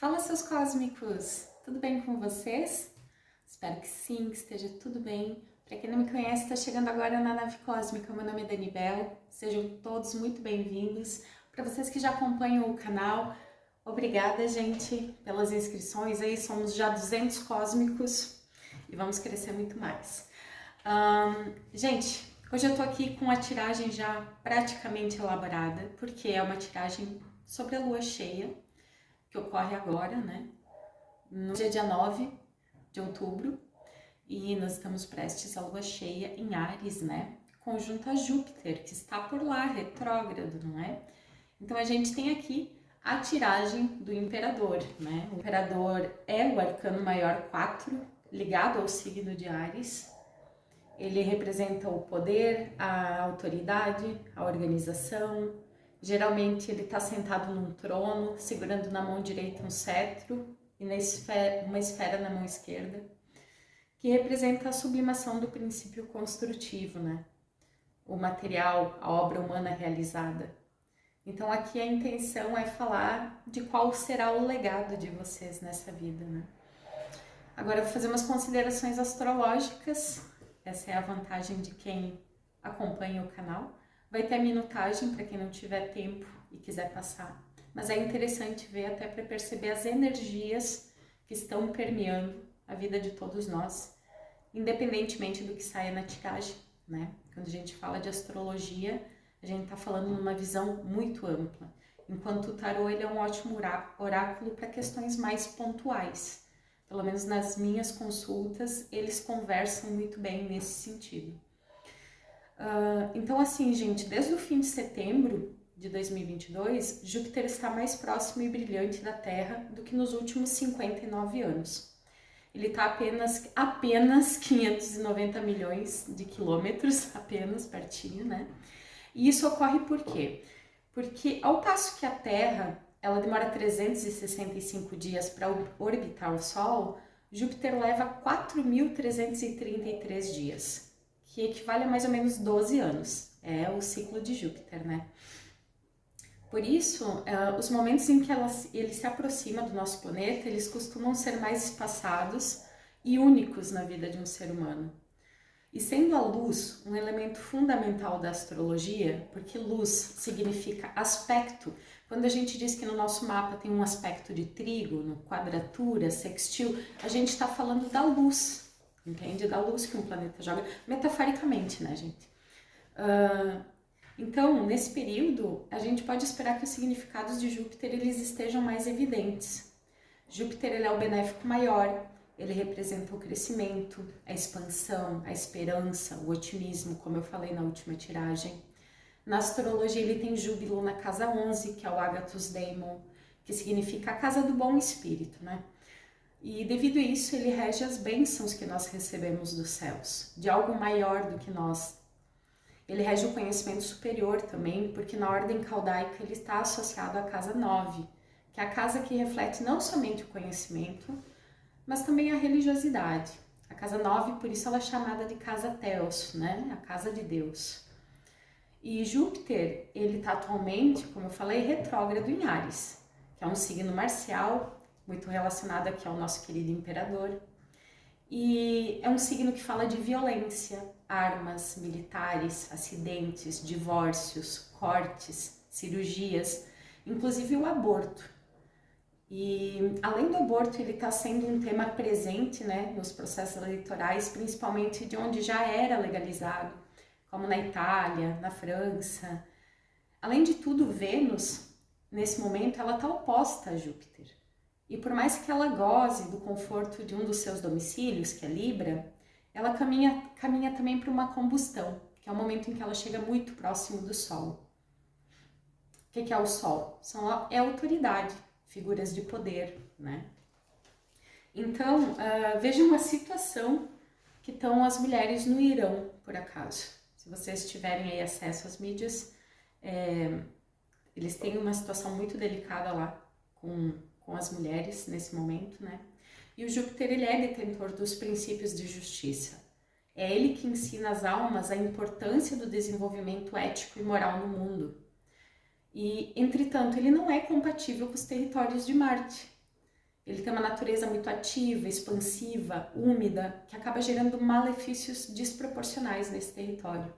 Fala, seus cósmicos! Tudo bem com vocês? Espero que sim, que esteja tudo bem. Para quem não me conhece, está chegando agora na Nave Cósmica. Meu nome é Danibel, sejam todos muito bem-vindos. Para vocês que já acompanham o canal, obrigada, gente, pelas inscrições. Aí somos já 200 cósmicos e vamos crescer muito mais. Gente, hoje eu tô aqui com a tiragem já praticamente elaborada, porque é uma tiragem sobre a lua cheia, que ocorre agora, né, no dia 9 de outubro, e nós estamos prestes à lua cheia em Áries, né, conjunto a Júpiter, que está por lá, retrógrado, não é? Então a gente tem aqui a tiragem do Imperador, né? O Imperador é o arcano maior 4, ligado ao signo de Áries. Ele representa o poder, a autoridade, a organização. Geralmente ele está sentado num trono, segurando na mão direita um cetro e uma esfera na mão esquerda, que representa a sublimação do princípio construtivo, né? O material, a obra humana realizada. Então aqui a intenção é falar de qual será o legado de vocês nessa vida, né? Agora eu vou fazer umas considerações astrológicas. Essa é a vantagem de quem acompanha o canal. Vai ter a minutagem para quem não tiver tempo e quiser passar. Mas é interessante ver até para perceber as energias que estão permeando a vida de todos nós, independentemente do que saia na tiragem, né? Quando a gente fala de astrologia, a gente está falando numa visão muito ampla. Enquanto o tarô ele é um ótimo oráculo para questões mais pontuais. Pelo menos nas minhas consultas, eles conversam muito bem nesse sentido. Então assim, gente, desde o fim de setembro de 2022, Júpiter está mais próximo e brilhante da Terra do que nos últimos 59 anos. Ele está apenas 590 milhões de quilômetros, apenas pertinho, né? E isso ocorre por quê? Porque ao passo que a Terra ela demora 365 dias para orbitar o Sol, Júpiter leva 4.333 dias, que equivale a mais ou menos 12 anos. É o ciclo de Júpiter, né? Por isso, os momentos em que ele se aproxima do nosso planeta, eles costumam ser mais espaçados e únicos na vida de um ser humano. E sendo a luz um elemento fundamental da astrologia, porque luz significa aspecto, quando a gente diz que no nosso mapa tem um aspecto de trígono, quadratura, sextil, a gente está falando da luz, entende? Da luz que um planeta joga, metaforicamente, né, gente? Então, nesse período, a gente pode esperar que os significados de Júpiter eles estejam mais evidentes. Júpiter ele é o benéfico maior, ele representa o crescimento, a expansão, a esperança, o otimismo, como eu falei na última tiragem. Na astrologia ele tem Júbilo na casa 11, que é o Agathos Daimon, que significa a casa do bom espírito, né? E devido a isso ele rege as bênçãos que nós recebemos dos céus, de algo maior do que nós. Ele rege o conhecimento superior também, porque na ordem caldaica ele está associado à casa 9, que é a casa que reflete não somente o conhecimento, mas também a religiosidade. A casa 9, por isso ela é chamada de casa Theos, né? A casa de Deus. E Júpiter, ele está atualmente, como eu falei, retrógrado em Áries, que é um signo marcial, muito relacionado aqui ao nosso querido imperador. E é um signo que fala de violência, armas, militares, acidentes, divórcios, cortes, cirurgias, inclusive o aborto. E além do aborto, ele está sendo um tema presente, né, nos processos eleitorais, principalmente de onde já era legalizado, como na Itália, na França. Além de tudo, Vênus, nesse momento, ela está oposta a Júpiter. E por mais que ela goze do conforto de um dos seus domicílios, que é Libra, ela caminha também para uma combustão, que é o momento em que ela chega muito próximo do Sol. O que é o Sol? É a autoridade, figuras de poder, né? Então, vejam a situação que estão as mulheres no Irão, por acaso. Se vocês tiverem aí acesso às mídias, eles têm uma situação muito delicada lá com as mulheres nesse momento, né? E o Júpiter, ele é detentor dos princípios de justiça. É ele que ensina às almas a importância do desenvolvimento ético e moral no mundo. E, entretanto, ele não é compatível com os territórios de Marte. Ele tem uma natureza muito ativa, expansiva, úmida, que acaba gerando malefícios desproporcionais nesse território,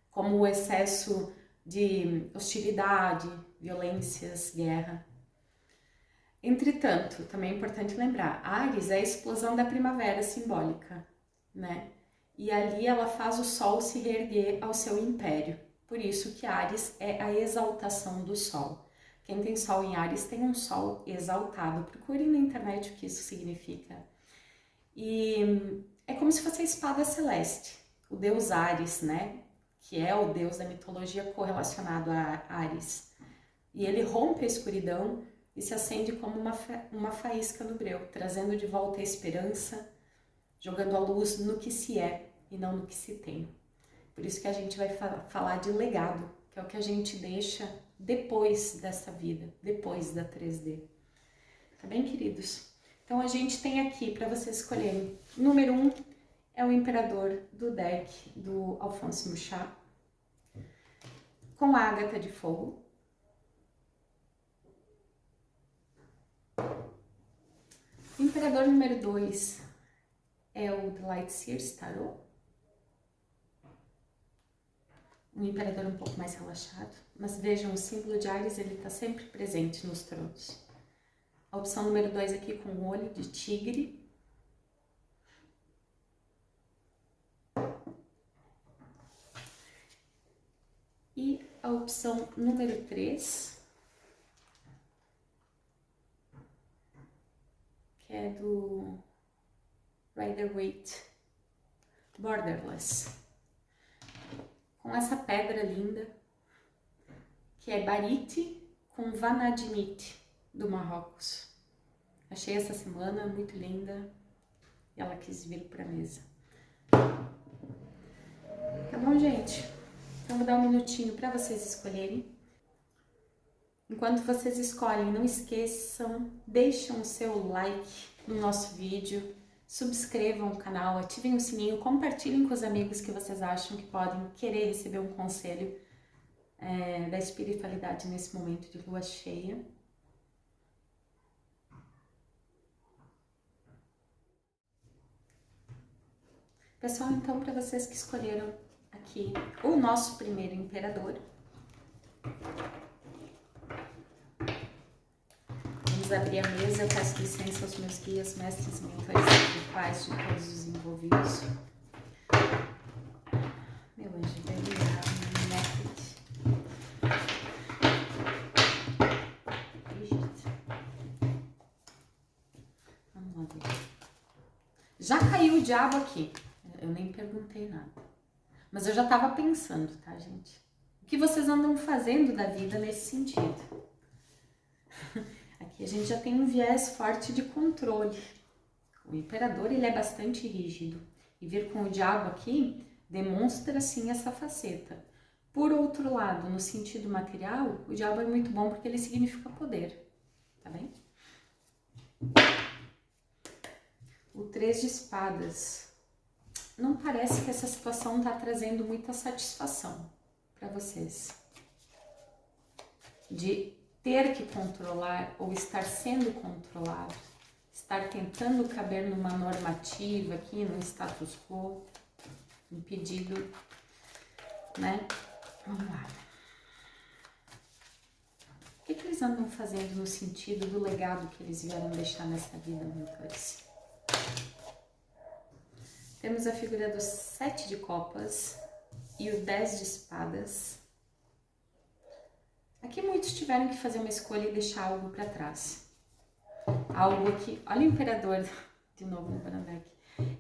como o excesso de hostilidade, violências, guerra. Entretanto, também é importante lembrar, Áries é a explosão da primavera simbólica, né? E ali ela faz o Sol se reerguer ao seu império. Por isso que Áries é a exaltação do Sol. Quem tem Sol em Áries tem um Sol exaltado. Procurem na internet o que isso significa. E é como se fosse a espada celeste, o deus Áries, né? Que é o deus da mitologia correlacionado a Áries. E ele rompe a escuridão e se acende como uma faísca no breu, trazendo de volta a esperança, jogando a luz no que se é e não no que se tem. Por isso que a gente vai falar de legado, que é o que a gente deixa depois dessa vida, depois da 3D. Tá bem, queridos? Então a gente tem aqui para vocês escolherem. Número 1 é o Imperador do deck do Alfonso Mucha, com a Ágata de Fogo. O Imperador número 2 é o The Lightseers Tarot. Um imperador um pouco mais relaxado, mas vejam, o símbolo de Áries, ele está sempre presente nos tronos. A opção número 2 aqui com o olho de tigre. E a opção número 3, que é do Rider-Waite Borderless, com essa pedra linda, que é barite com vanadinite, do Marrocos. Achei essa semana muito linda e ela quis vir para a mesa. Tá bom, gente? Então vou dar um minutinho para vocês escolherem. Enquanto vocês escolhem, não esqueçam, deixem o seu like no nosso vídeo, subscrevam o canal, ativem o sininho, compartilhem com os amigos que vocês acham que podem querer receber um conselho da espiritualidade nesse momento de lua cheia. Pessoal, então, para vocês que escolheram aqui o nosso primeiro imperador, vamos abrir a mesa. Eu peço licença aos meus guias, mestres, mentores espirituais de todos os envolvidos. Meu anjo, vamos lá ver. Já caiu o diabo aqui. Eu nem perguntei nada. Mas eu já estava pensando, tá, gente? O que vocês andam fazendo da vida nesse sentido? Aqui a gente já tem um viés forte de controle. O imperador, ele é bastante rígido. E vir com o diabo aqui demonstra, sim, essa faceta. Por outro lado, no sentido material, o diabo é muito bom porque ele significa poder. Tá bem? O 3 de espadas. Não parece que essa situação está trazendo muita satisfação para vocês. De ter que controlar ou estar sendo controlado, estar tentando caber numa normativa aqui, num status quo, impedido, né? Vamos lá. O que eles andam fazendo no sentido do legado que eles vieram deixar nessa vida, mentores? Temos a figura do 7 de copas e o 10 de espadas. Aqui muitos tiveram que fazer uma escolha e deixar algo para trás. Algo aqui, olha o imperador de novo lembrando aqui.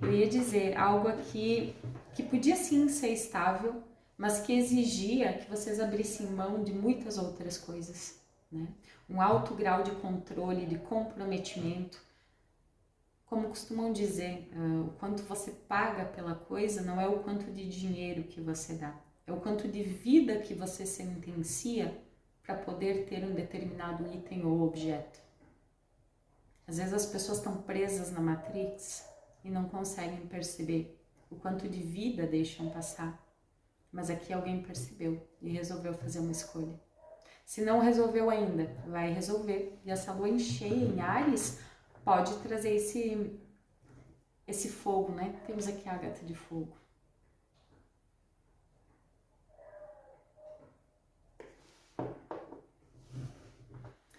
Eu ia dizer algo aqui que podia sim ser estável, mas que exigia que vocês abrissem mão de muitas outras coisas, né? Um alto grau de controle, de comprometimento. Como costumam dizer, o quanto você paga pela coisa não é o quanto de dinheiro que você dá, é o quanto de vida que você sentencia para poder ter um determinado item ou objeto. Às vezes as pessoas estão presas na Matrix e não conseguem perceber o quanto de vida deixam passar. Mas aqui alguém percebeu e resolveu fazer uma escolha. Se não resolveu ainda, vai resolver. E essa lua cheia em Áries pode trazer esse fogo, né? Temos aqui a ágata de fogo.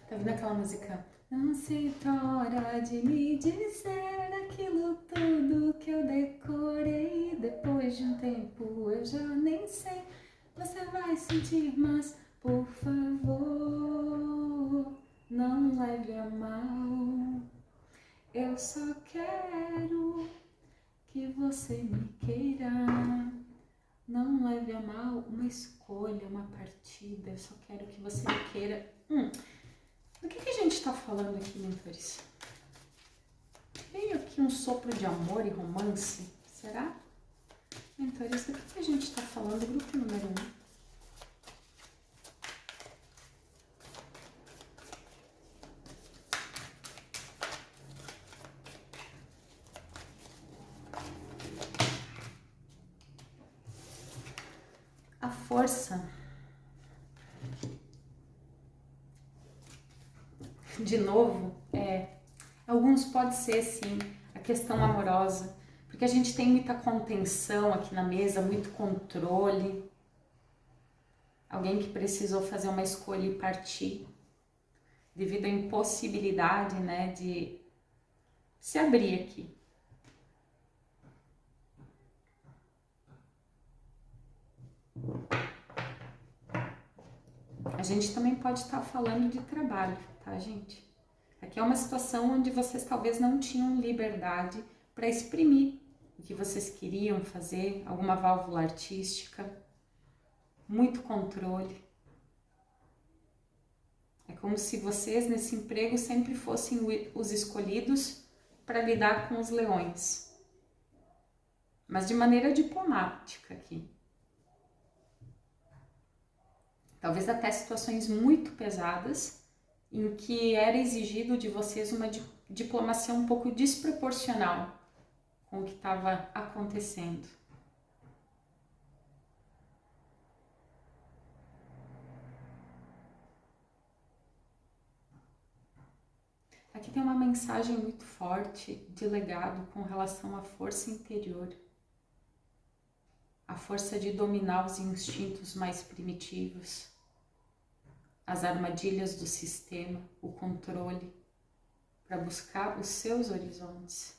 Tá vendo aquela música? Não sinto hora de me dizer aquilo tudo que eu decorei. Depois de um tempo eu já nem sei. Você vai sentir, mas por favor, não leve a mal. Eu só quero que você me queira. Não leve a mal uma escolha, uma partida. Eu só quero que você me queira. Do que a gente está falando aqui, mentores? Veio aqui um sopro de amor e romance? Será? Mentores, do que a gente está falando? Grupo número 1. A força. De novo, alguns pode ser sim a questão amorosa, porque a gente tem muita contenção aqui na mesa, muito controle. Alguém que precisou fazer uma escolha e partir, devido à impossibilidade, né, de se abrir aqui. A gente também pode estar falando de trabalho, tá, gente? Aqui é uma situação onde vocês talvez não tinham liberdade para exprimir o que vocês queriam fazer, alguma válvula artística, muito controle. É como se vocês nesse emprego sempre fossem os escolhidos para lidar com os leões, mas de maneira diplomática aqui. Talvez até situações muito pesadas em que era exigido de vocês uma diplomacia um pouco desproporcional com o que estava acontecendo. Aqui tem uma mensagem muito forte de legado com relação à força interior, a força de dominar os instintos mais primitivos, as armadilhas do sistema, o controle, para buscar os seus horizontes.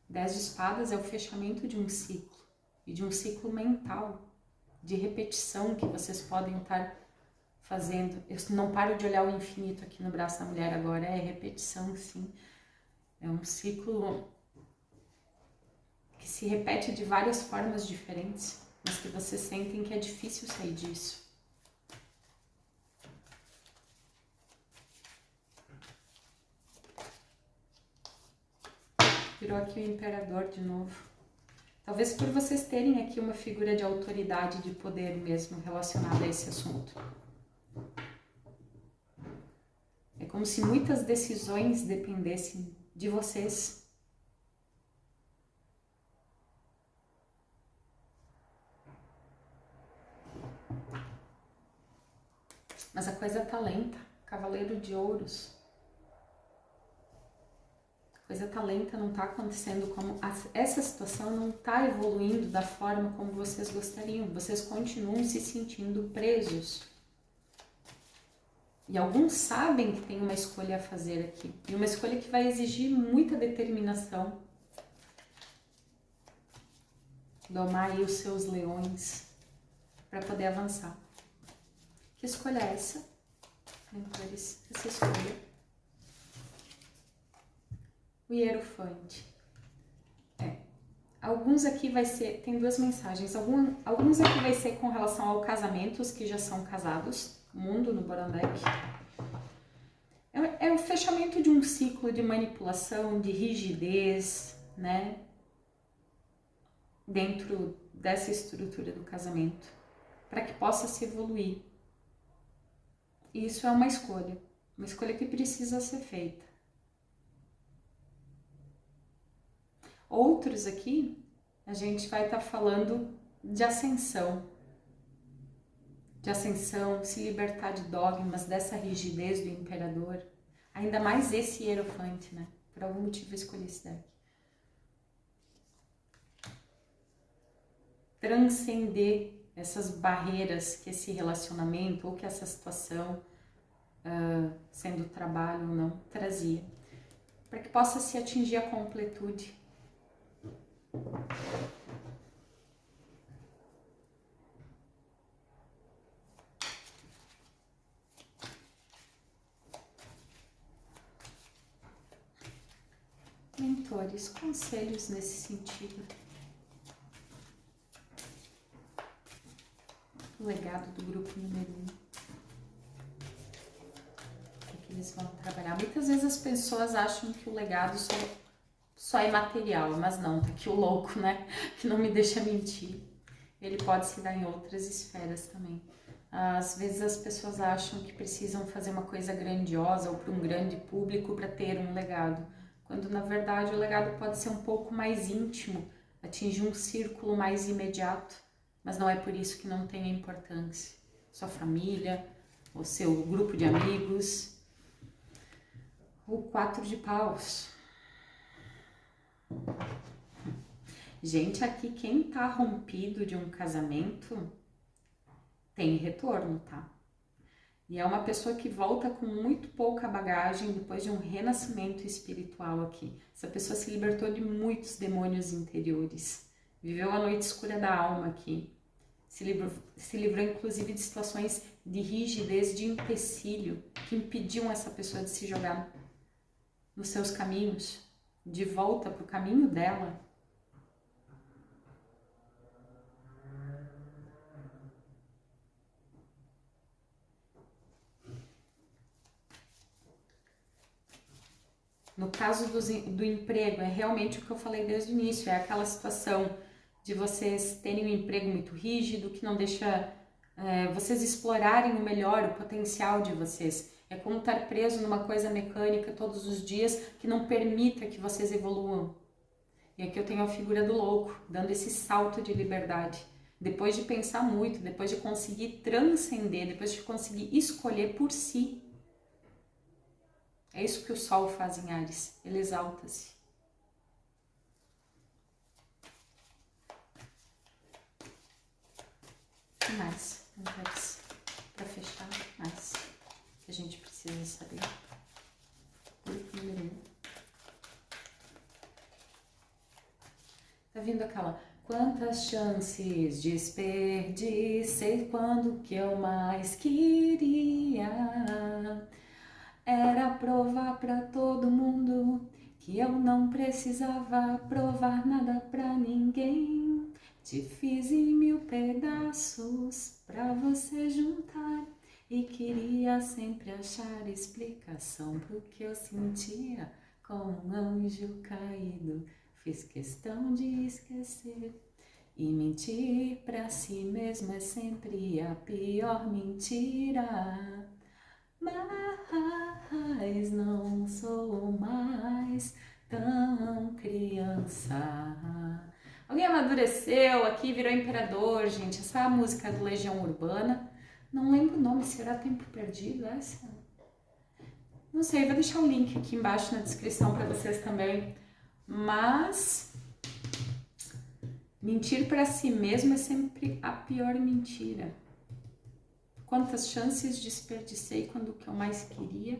10 de espadas é o fechamento de um ciclo, e de um ciclo mental, de repetição que vocês podem estar fazendo. Eu não paro de olhar o infinito aqui no braço da mulher agora, é repetição, sim. É um ciclo que se repete de várias formas diferentes, mas que vocês sentem que é difícil sair disso. Virou aqui o imperador de novo. Talvez por vocês terem aqui uma figura de autoridade, de poder mesmo relacionada a esse assunto. É como se muitas decisões dependessem de vocês. Mas a coisa tá lenta. Cavaleiro de Ouros. A coisa tá lenta, não tá acontecendo como... Essa situação não tá evoluindo da forma como vocês gostariam. Vocês continuam se sentindo presos. E alguns sabem que tem uma escolha a fazer aqui. E uma escolha que vai exigir muita determinação. Domar aí os seus leões para poder avançar. Que escolha é essa? mentores, essa escolha. O Hierofante. Alguns aqui vai ser, tem duas mensagens, alguns aqui vai ser com relação ao casamento, os que já são casados, mundo no Borandec. É o fechamento de um ciclo de manipulação, de rigidez, né? Dentro dessa estrutura do casamento, para que possa se evoluir. E isso é uma escolha que precisa ser feita. Outros aqui, a gente vai estar falando de ascensão, se libertar de dogmas, dessa rigidez do imperador. Ainda mais esse Hierofante, né? Por algum motivo eu escolhi esse deck. Transcender essas barreiras que esse relacionamento ou que essa situação, sendo trabalho ou não, trazia. Para que possa se atingir a completude. Mentores, conselhos nesse sentido. O legado do grupo número 1. O que eles vão trabalhar. Muitas vezes as pessoas acham que o legado só é material, mas não, tá aqui o louco, né? Que não me deixa mentir. Ele pode se dar em outras esferas também. Às vezes as pessoas acham que precisam fazer uma coisa grandiosa ou para um grande público para ter um legado, quando na verdade o legado pode ser um pouco mais íntimo, atingir um círculo mais imediato, mas não é por isso que não tem importância. Sua família, o seu grupo de amigos. O 4 de paus. Gente, aqui quem tá rompido de um casamento tem retorno, tá? E é uma pessoa que volta com muito pouca bagagem depois de um renascimento espiritual aqui. Essa pessoa se libertou de muitos demônios interiores. Viveu a noite escura da alma aqui. Se livrou inclusive de situações de rigidez, de empecilho, que impediam essa pessoa de se jogar nos seus caminhos, de volta para o caminho dela. No caso do emprego, é realmente o que eu falei desde o início, é aquela situação de vocês terem um emprego muito rígido, que não deixa vocês explorarem o melhor, o potencial de vocês. É como estar preso numa coisa mecânica todos os dias que não permita que vocês evoluam. E aqui eu tenho a figura do louco, dando esse salto de liberdade. Depois de pensar muito, depois de conseguir transcender, depois de conseguir escolher por si. É isso que o Sol faz em Áries, ele exalta-se. O que mais? Para fechar, mais que a gente precisa saber. Grupo número 1. Tá vindo aquela... Quantas chances desperdicei quando que eu mais queria... Era provar pra todo mundo que eu não precisava provar nada pra ninguém. Te fiz em 1000 pedaços pra você juntar e queria sempre achar explicação pro que eu sentia como um anjo caído. Fiz questão de esquecer. E mentir pra si mesmo é sempre a pior mentira. Mas não sou mais tão criança. Alguém amadureceu aqui, virou imperador, gente. Essa é a música do Legião Urbana. Não lembro o nome, será Tempo Perdido essa? Não sei, vou deixar o link aqui embaixo na descrição para vocês também. Mas mentir para si mesmo é sempre a pior mentira. Quantas chances desperdicei quando o que eu mais queria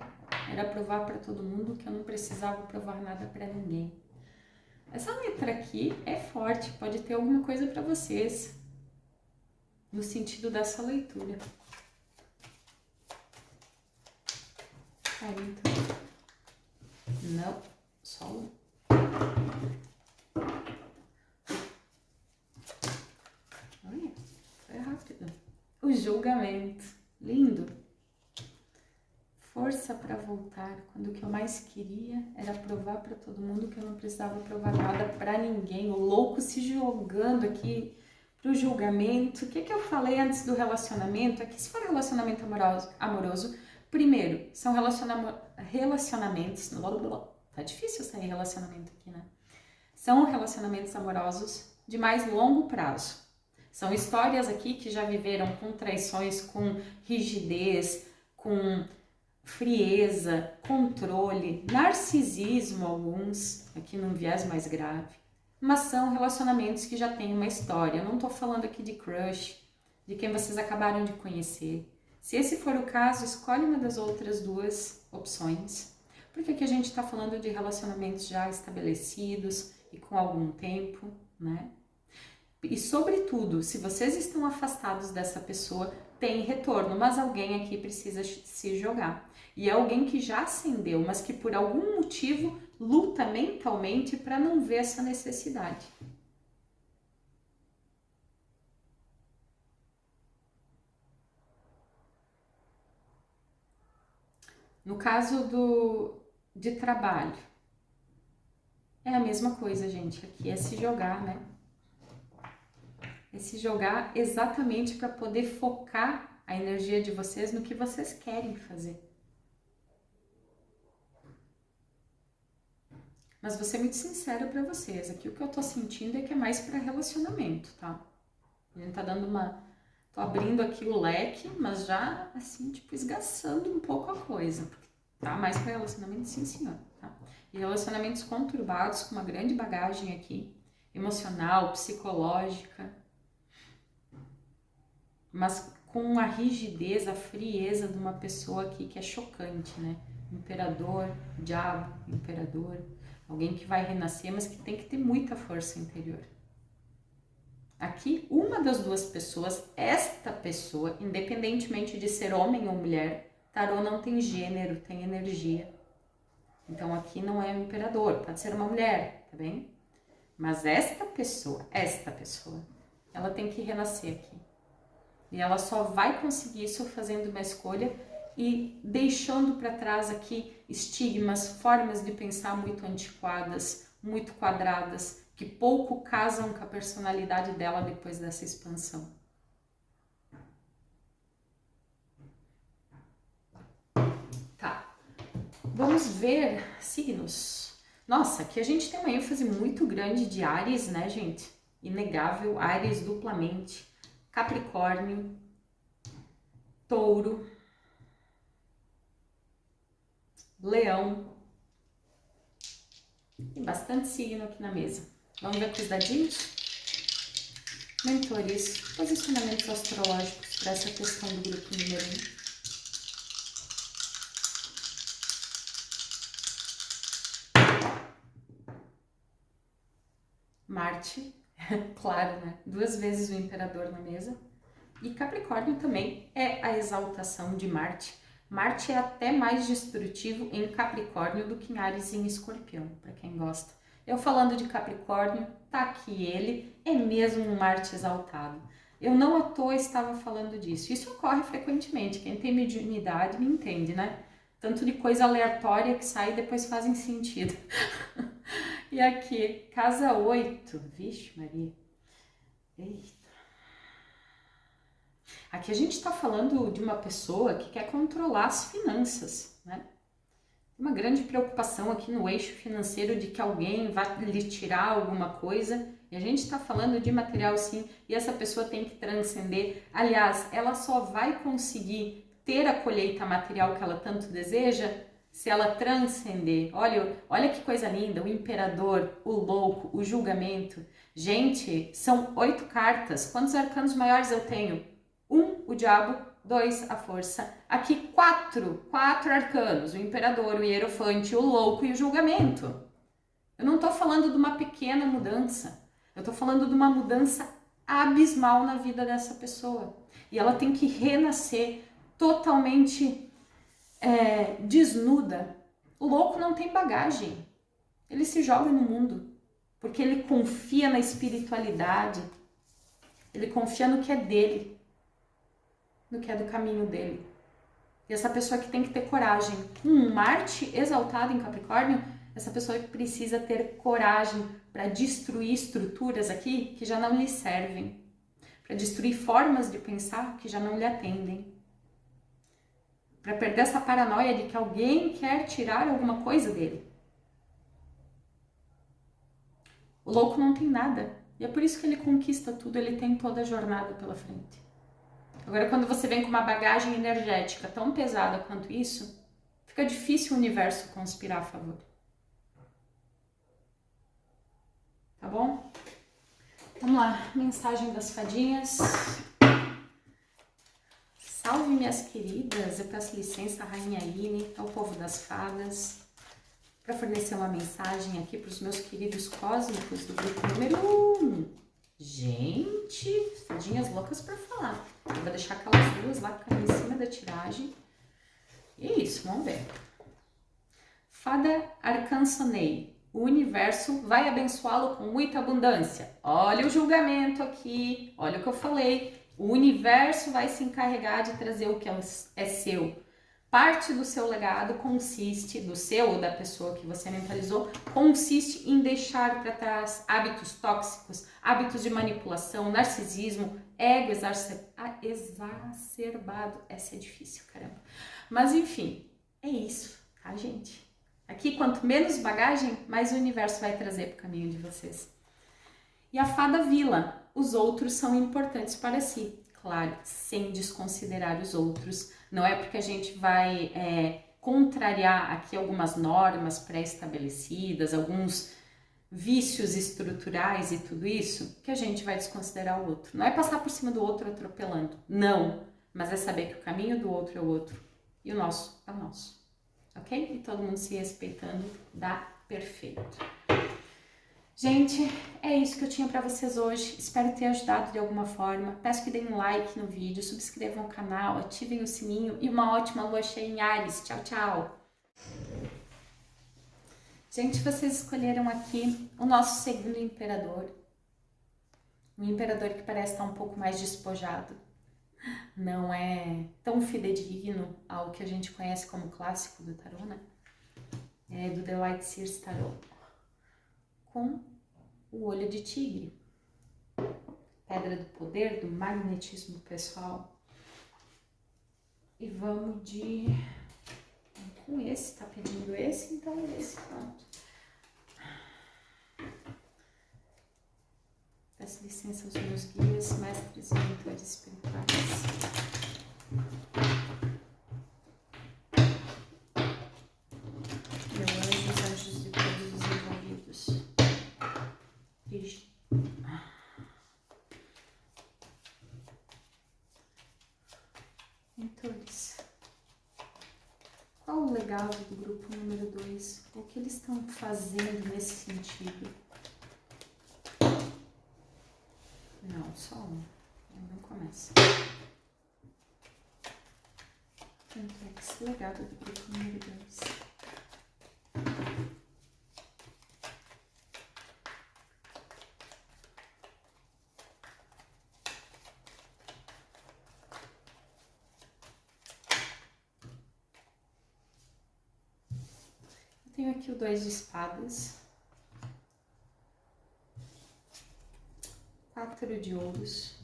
era provar para todo mundo que eu não precisava provar nada para ninguém. Essa letra aqui é forte, pode ter alguma coisa para vocês no sentido dessa leitura. sério, então. Não, só um. Olha, foi rápido. O julgamento. Lindo. Força para voltar, quando o que eu mais queria era provar para todo mundo que eu não precisava provar nada para ninguém. O louco se jogando aqui pro julgamento. O que eu falei antes do relacionamento? É que se for relacionamento amoroso, primeiro, são relacionamentos... Tá difícil sair relacionamento aqui, né? São relacionamentos amorosos de mais longo prazo. São histórias aqui que já viveram com traições, com rigidez, com frieza, controle, narcisismo, alguns, aqui num viés mais grave. Mas são relacionamentos que já têm uma história. Eu não tô falando aqui de crush, de quem vocês acabaram de conhecer. Se esse for o caso, escolhe uma das outras duas opções. Porque aqui a gente está falando de relacionamentos já estabelecidos e com algum tempo, né? E sobretudo, se vocês estão afastados dessa pessoa, tem retorno, mas alguém aqui precisa se jogar. E é alguém que já acendeu, mas que por algum motivo luta mentalmente para não ver essa necessidade. No caso de trabalho, é a mesma coisa, gente. Aqui é se jogar, né? É se jogar exatamente para poder focar a energia de vocês no que vocês querem fazer. Mas vou ser muito sincera para vocês. Aqui o que eu tô sentindo é que é mais para relacionamento, tá? A gente tá dando uma... Tô abrindo aqui o leque, mas já, assim, tipo, esgaçando um pouco a coisa. Tá? Mais para relacionamento, sim, senhor. Tá? E relacionamentos conturbados, com uma grande bagagem aqui, emocional, psicológica, mas com a rigidez, a frieza de uma pessoa aqui que é chocante, né? Imperador, diabo, imperador, alguém que vai renascer, mas que tem que ter muita força interior. Aqui, uma das duas pessoas, esta pessoa, independentemente de ser homem ou mulher, tarô não tem gênero, tem energia. Então aqui não é o imperador, pode ser uma mulher, tá bem? Mas esta pessoa, ela tem que renascer aqui. E ela só vai conseguir isso fazendo uma escolha e deixando para trás aqui estigmas, formas de pensar muito antiquadas, muito quadradas, que pouco casam com a personalidade dela depois dessa expansão. Tá, vamos ver signos. Nossa, aqui a gente tem uma ênfase muito grande de Áries, né, gente? Inegável, Áries duplamente. Capricórnio, Touro, Leão. Tem bastante signo aqui na mesa. Vamos ver com os dadinhos? Mentores, posicionamentos astrológicos para essa questão do grupo número 1. Marte, claro, né? 2 vezes o imperador na mesa. E Capricórnio também é a exaltação de Marte. Marte é até mais destrutivo em Capricórnio do que em Áries e em Escorpião, para quem gosta. Eu falando de Capricórnio, tá aqui ele, é mesmo um Marte exaltado. Eu não à toa estava falando disso. Isso ocorre frequentemente, quem tem mediunidade me entende, né? Tanto de coisa aleatória que sai e depois fazem sentido. E aqui, casa 8, vixe Maria, eita. Aqui a gente está falando de uma pessoa que quer controlar as finanças, né? Uma grande preocupação aqui no eixo financeiro de que alguém vai lhe tirar alguma coisa. E a gente está falando de material sim, e essa pessoa tem que transcender. Aliás, ela só vai conseguir ter a colheita material que ela tanto deseja se ela transcender. Olha que coisa linda, o imperador, o louco, o julgamento. Gente, são 8 cartas. Quantos arcanos maiores eu tenho? 1, o diabo, 2, a força. Aqui 4 arcanos, o imperador, o hierofante, o louco e o julgamento. Eu não estou falando de uma pequena mudança, eu estou falando de uma mudança abismal na vida dessa pessoa. E ela tem que renascer totalmente desnuda. O louco não tem bagagem. Ele se joga no mundo, porque ele confia na espiritualidade, ele confia no que é dele, no que é do caminho dele. E essa pessoa que tem que ter coragem. Marte exaltado em Capricórnio, essa pessoa que precisa ter coragem para destruir estruturas aqui que já não lhe servem, para destruir formas de pensar que já não lhe atendem, para perder essa paranoia de que alguém quer tirar alguma coisa dele. O louco não tem nada, e é por isso que ele conquista tudo, ele tem toda a jornada pela frente. Agora, quando você vem com uma bagagem energética tão pesada quanto isso, fica difícil o universo conspirar a favor. Tá bom? Vamos lá, mensagem das fadinhas. Salve, minhas queridas, eu peço licença à Rainha Aline, ao povo das fadas, para fornecer uma mensagem aqui para os meus queridos cósmicos do grupo número 1. Gente, fadinhas loucas para falar. Eu vou deixar aquelas duas lá que caem em cima da tiragem. E é isso, vamos ver. Fada Arcansonei. O universo vai abençoá-lo com muita abundância. Olha o julgamento aqui, olha o que eu falei. O universo vai se encarregar de trazer o que é seu. Parte do seu legado consiste, do seu ou da pessoa que você mentalizou, consiste em deixar para trás hábitos tóxicos, hábitos de manipulação, narcisismo, ego exacerbado. Essa é difícil, caramba. Mas enfim, é isso, tá, gente? Aqui, quanto menos bagagem, mais o universo vai trazer para o caminho de vocês. E a fada vila. Os outros são importantes para si. Claro, sem desconsiderar os outros. Não é porque a gente vai contrariar aqui algumas normas pré-estabelecidas, alguns vícios estruturais e tudo isso, que a gente vai desconsiderar o outro. Não é passar por cima do outro atropelando. Não. Mas é saber que o caminho do outro é o outro. E o nosso é o nosso. Ok? E todo mundo se respeitando dá perfeito. Gente, é isso que eu tinha para vocês hoje. Espero ter ajudado de alguma forma. Peço que deem um like no vídeo, subscrevam o canal, ativem o sininho e uma ótima lua cheia em Áries. Tchau, tchau! Gente, vocês escolheram aqui o nosso segundo imperador. Um imperador que parece estar um pouco mais despojado. Não é tão fidedigno ao que a gente conhece como clássico do tarô, né? É do The White Seers Tarot. Com o olho de tigre. Pedra do poder, do magnetismo pessoal. E vamos com esse, tá pedindo esse, então esse, pronto. Peço licença aos meus guias, mestres e mentores espirituais. Meu anjo, os anjos de todos os envolvidos. Mentores. Qual o legado do grupo número 2? O que eles estão fazendo nesse sentido? Não, só um. Não começa. Esse legado do grupo número 2. Eu tenho aqui o 2 de espadas. 4 de ouros.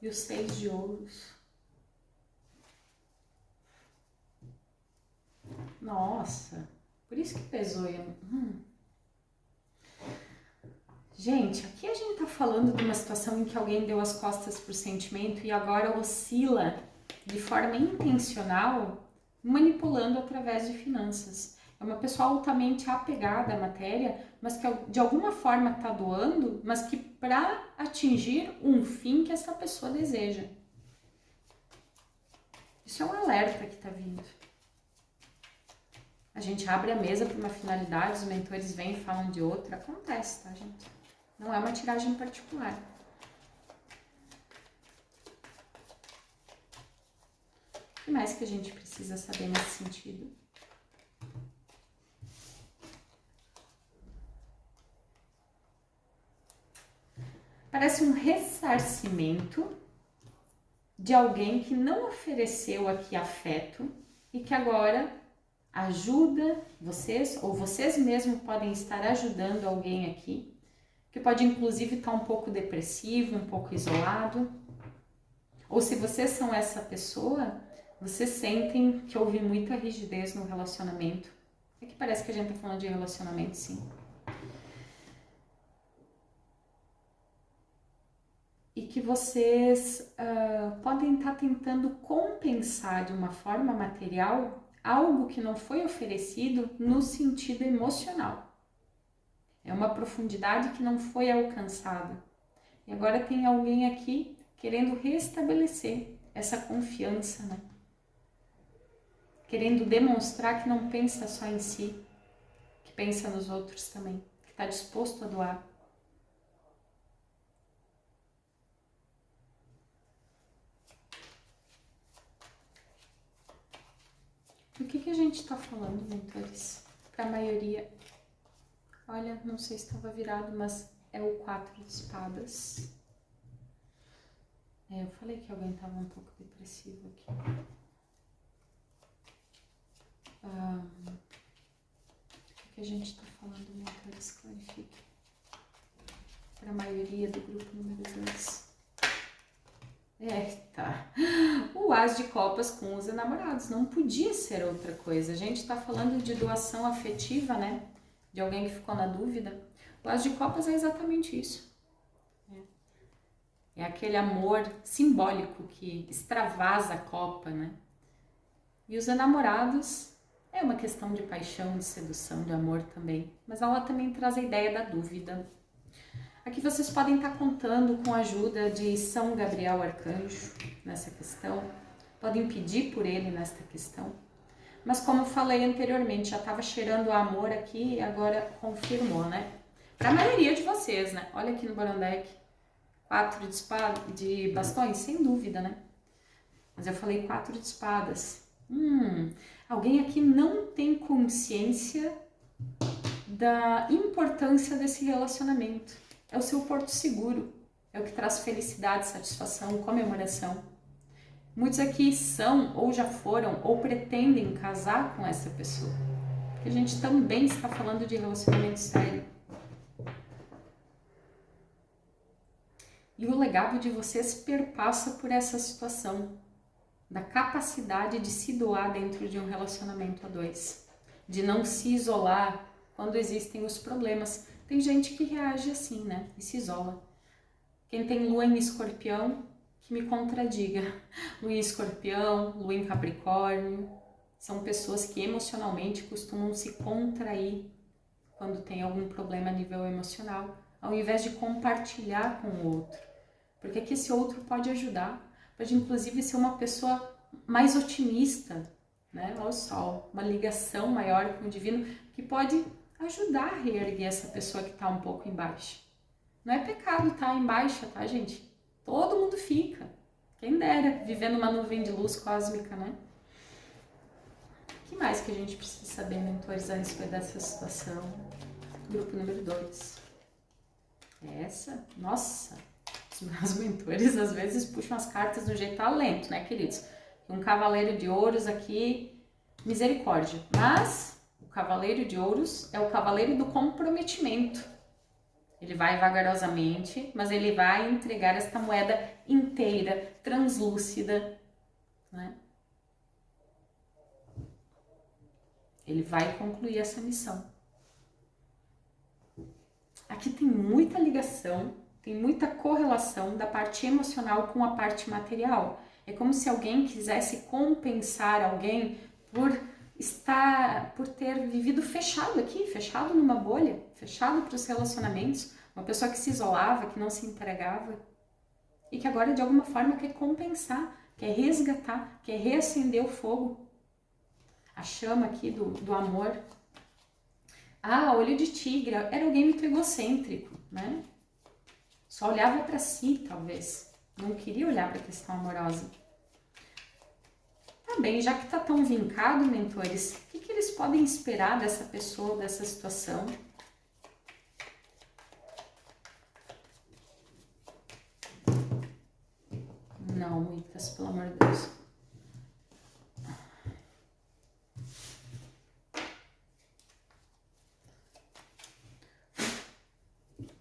E o 6 de ouros. Nossa, por isso que pesou. Gente, aqui a gente tá falando de uma situação em que alguém deu as costas pro sentimento e agora oscila de forma intencional, manipulando através de finanças. É uma pessoa altamente apegada à matéria, mas que de alguma forma está doando, mas que para atingir um fim que essa pessoa deseja. Isso é um alerta que está vindo. A gente abre a mesa para uma finalidade, os mentores vêm e falam de outra. Acontece, tá, gente? Não é uma tiragem particular. que mais que a gente precisa saber nesse sentido? Parece um ressarcimento de alguém que não ofereceu aqui afeto e que agora ajuda vocês, ou vocês mesmos podem estar ajudando alguém aqui, que pode inclusive estar um pouco depressivo, um pouco isolado. Ou se vocês são essa pessoa, vocês sentem que houve muita rigidez no relacionamento. É que parece que a gente está falando de relacionamento, sim. E que vocês podem estar tentando compensar de uma forma material algo que não foi oferecido no sentido emocional. É uma profundidade que não foi alcançada. E agora tem alguém aqui querendo restabelecer essa confiança, né? Querendo demonstrar que não pensa só em si, que pensa nos outros também, que está disposto a doar. O que a gente está falando, mentores? Para a maioria, olha, não sei se estava virado, mas é o 4 de espadas. Eu falei que alguém estava um pouco depressivo aqui. O que a gente está falando, mentores? Clarifique. Para a maioria do grupo número 2. Tá. O As de Copas com os enamorados. Não podia ser outra coisa. A gente está falando de doação afetiva, né? De alguém que ficou na dúvida. O As de Copas é exatamente isso. É aquele amor simbólico que extravasa a copa, né? E os enamorados é uma questão de paixão, de sedução, de amor também. Mas ela também traz a ideia da dúvida. Aqui vocês podem estar contando com a ajuda de São Gabriel Arcanjo nessa questão. Podem pedir por ele nesta questão. Mas como eu falei anteriormente, já estava cheirando amor aqui e agora confirmou, né? Para a maioria de vocês, né? Olha aqui no Barandec. 4 de bastões, sem dúvida, né? Mas eu falei 4 de espadas. Alguém aqui não tem consciência da importância desse relacionamento. É o seu porto seguro. É o que traz felicidade, satisfação, comemoração. Muitos aqui são, ou já foram, ou pretendem casar com essa pessoa. Porque a gente também está falando de relacionamento sério. E o legado de vocês perpassa por essa situação, da capacidade de se doar dentro de um relacionamento a dois, de não se isolar quando existem os problemas. Tem gente que reage assim, né? E se isola. Quem tem lua em escorpião, que me contradiga. Lua em escorpião, lua em capricórnio, são pessoas que emocionalmente costumam se contrair quando tem algum problema a nível emocional, ao invés de compartilhar com o outro. Porque aqui esse outro pode ajudar, pode inclusive ser uma pessoa mais otimista, né? Olha o sol, uma ligação maior com o divino que pode ajudar a reerguer essa pessoa que está um pouco embaixo. Não é pecado estar em baixa, tá, gente? Todo mundo fica. Quem dera, vivendo uma nuvem de luz cósmica, né? O que mais que a gente precisa saber, mentores, a respeito dessa situação? Grupo número 2. Essa? Nossa! Os meus mentores às vezes puxam as cartas de um jeito lento, né, queridos? Um cavaleiro de ouros aqui, misericórdia. Mas o cavaleiro de ouros é o cavaleiro do comprometimento. Ele vai vagarosamente, mas ele vai entregar esta moeda inteira, translúcida, né? Ele vai concluir essa missão. Aqui tem muita ligação, tem muita correlação da parte emocional com a parte material. É como se alguém quisesse compensar alguém por ter vivido fechado aqui, fechado numa bolha, fechado para os relacionamentos, uma pessoa que se isolava, que não se entregava e que agora de alguma forma quer compensar, quer resgatar, quer reacender o fogo, a chama aqui do amor. Olho de tigre, era alguém muito egocêntrico, né? Só olhava para si, talvez. Não queria olhar para a questão amorosa. Tá bem, já que tá tão vincado, mentores, o que eles podem esperar dessa pessoa, dessa situação? Não, muitas, pelo amor de Deus.